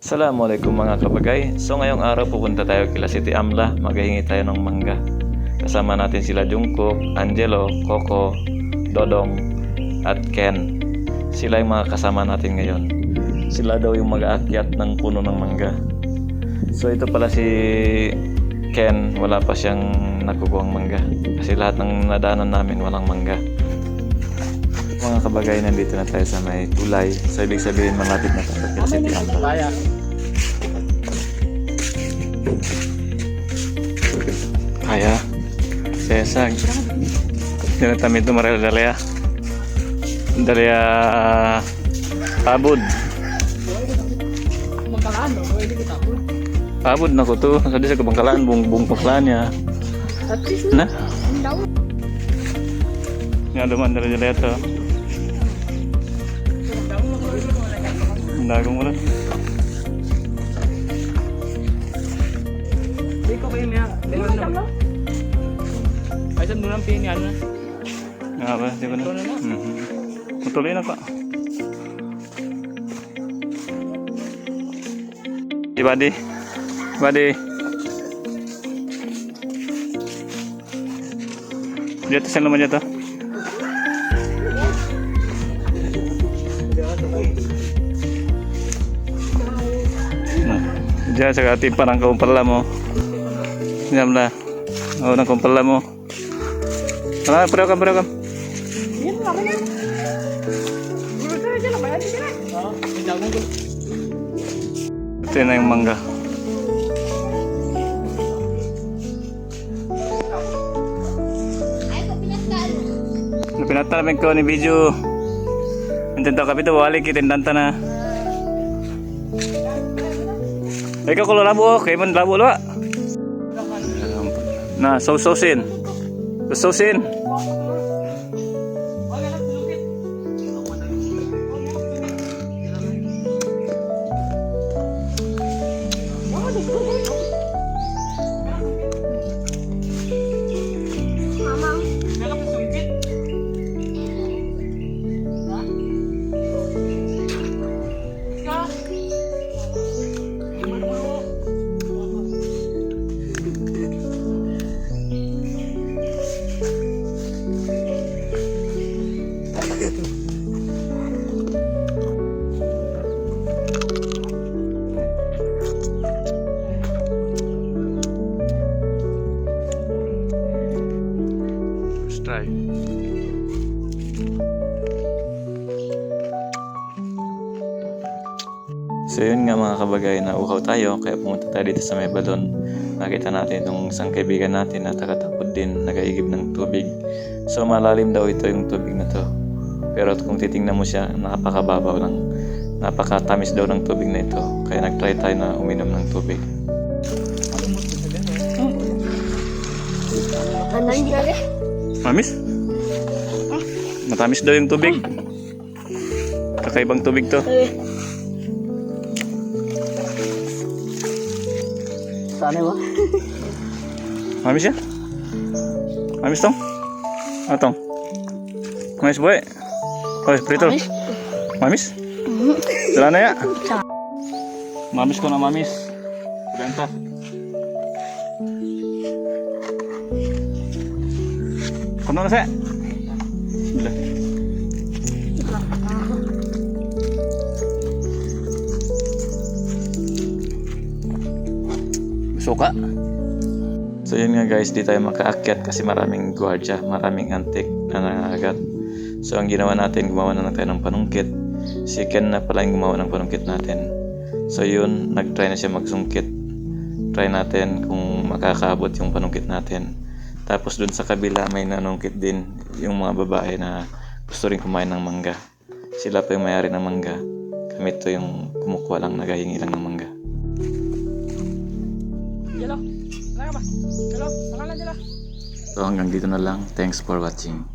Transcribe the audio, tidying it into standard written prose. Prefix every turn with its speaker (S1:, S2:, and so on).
S1: Assalamualaikum mga kabagay. So ngayong araw pupunta tayo kila City Amla. Maghihingi tayo ng mangga. Kasama natin sila Jungkook, Angelo, Coco, Dodong at Ken. Sila yung mga kasama natin ngayon. Sila daw yung mag-aakyat ng puno ng mangga. So ito pala si Ken, wala pa siyang nakukuhang mangga. Kasi lahat ng nadaanan namin walang mangga. Mga kabagay, nandito na tayo sa may tulay. So ibig sabihin malapit na tayo kila City Amla. Kaya sesag dito kami tumarel dalya pabud pabud na ko to sa sa kabangkalaan bung pangkalaan niya na nga duman dalya to dagong wala
S2: Hindi ko kayo niya. Ay, saan mo lang pinyan na?
S1: nga ba? Di ba na? Matuloy na pa. Ibadi. Ibadi. Dito saan naman dito? Diyan sa kati parang kaumpala mo. Diyan na. Oo, nang kaumpala mo. Wala, pareho kam.
S2: Yan lang yan. Guru tayo dyan. Bayan din yan. Oo, yung dagong ko.
S1: Ito na yung mangga. Pinata namin ko ni video. Intento kami ito, wali kitindanta na. Ikaw kalau labo, kayo man labo lo. Nah, sausin. Sausin. Try. So yun nga mga kabagay, na uhaw tayo kaya pumunta tayo dito sa may balon. Nakita natin itong isang kaibigan natin na tagatapod din, nagaigib ng tubig. So malalim daw ito yung tubig na to. Pero kung titingnan mo siya, napakababaw lang. Napakatamis daw ng tubig na ito. Kaya nagtry tayo na uminom ng tubig. Mamis? Matamis daw yung tubig. Kakaibang tubig to.
S2: Sana ba?
S1: Mamis ya? Mamis tong? Ano tong? Mamis boy? Oh, prito. Mamis? Wala na ya? Mamis ko na mamis. Benta. Kuno na sa? Suka. So yun nga guys, di tayo makaakyat kasi maraming gwardiya, maraming antik na nangangagat. So ang ginawa natin, gumawa na lang tayo ng panungkit. Si Ken na pala yung gumawa ng panungkit natin. So yun, nag-try na siya magsungkit. Try natin kung makakaabot yung panungkit natin. Tapos dun sa kabila may nanungkit din yung mga babae na gusto rin kumain ng mangga. Sila pa yung mayari ng mangga. Kami to yung kumukuha lang, nagahingi lang ng mangga.
S2: Jelo, wala ka ba? Jelo, pangalan Jelo.
S1: So hanggang dito na lang. Thanks for watching.